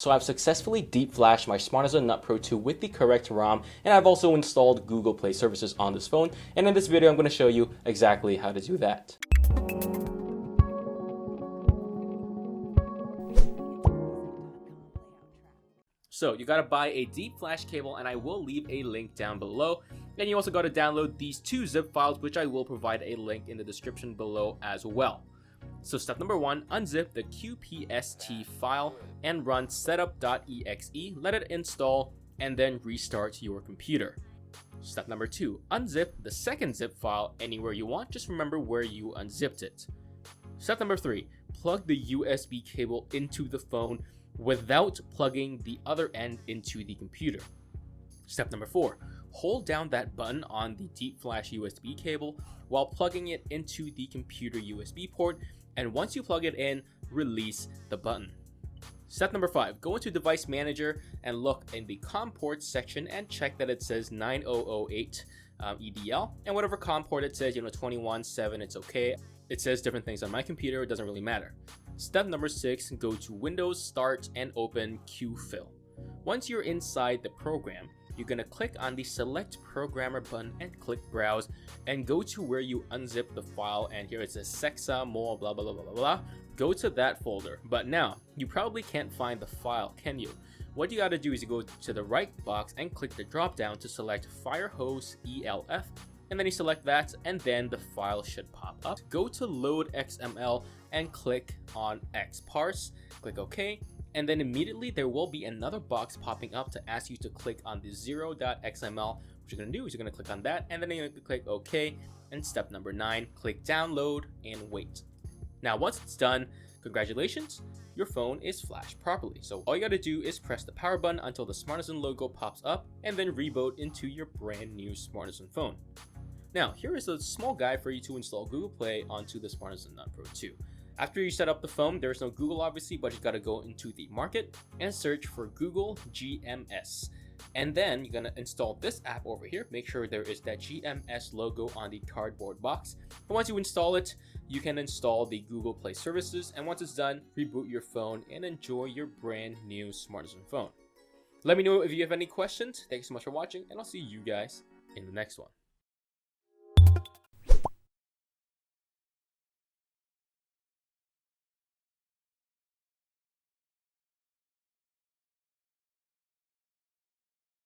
So I've successfully deep flashed my Smartisan Nut Pro 2 with the correct ROM, and I've also installed Google Play services on this phone, and in this video I'm going to show you exactly how to do that. So you gotta buy a deep flash cable, and I will leave a link down below. And you also gotta download these two zip files, which I will provide a link in the description below as well. So step number 1, unzip the QPST file and run setup.exe, let it install, and then restart your computer. Step number 2, unzip the second zip file anywhere you want, just remember where you unzipped it. Step number 3, plug the USB cable into the phone without plugging the other end into the computer. Step number 4, hold down that button on the deep flash USB cable while plugging it into the computer USB port, and once you plug it in, release the button. Step number 5, go into Device Manager and look in the COM ports section and check that it says 9008 EDL, and whatever COM port it says, 21.7, it's okay. It says different things on my computer, it doesn't really matter. Step number 6, go to Windows, Start, and open QFill. Once you're inside the program, you're going to click on the Select Programmer button and click Browse, and go to where you unzip the file, and here it says Sexa, more, blah, blah, blah, blah, blah. Go to that folder. But now, you probably can't find the file, can you? What you got to do is you go to the right box and click the drop down to select Firehose ELF, and then you select that, and then the file should pop up. Go to Load XML and click on Xparse, click OK, and then immediately there will be another box popping up to ask you to click on the 0.xml. What you're going to do is you're going to click on that, and then you're going to click OK, and step number 9, click download and wait. Now once it's done, congratulations, your phone is flashed properly. So all you got to do is press the power button until the Smartisan logo pops up, and then reboot into your brand new Smartisan phone. Now here is a small guide for you to install Google Play onto the Smartisan Nut Pro 2. After you set up the phone, there's no Google obviously, but you gotta go into the market and search for Google GMS. And then you're gonna install this app over here. Make sure there is that GMS logo on the cardboard box. And once you install it, you can install the Google Play services. And once it's done, reboot your phone and enjoy your brand new Smartisan phone. Let me know if you have any questions. Thanks so much for watching, and I'll see you guys in the next one.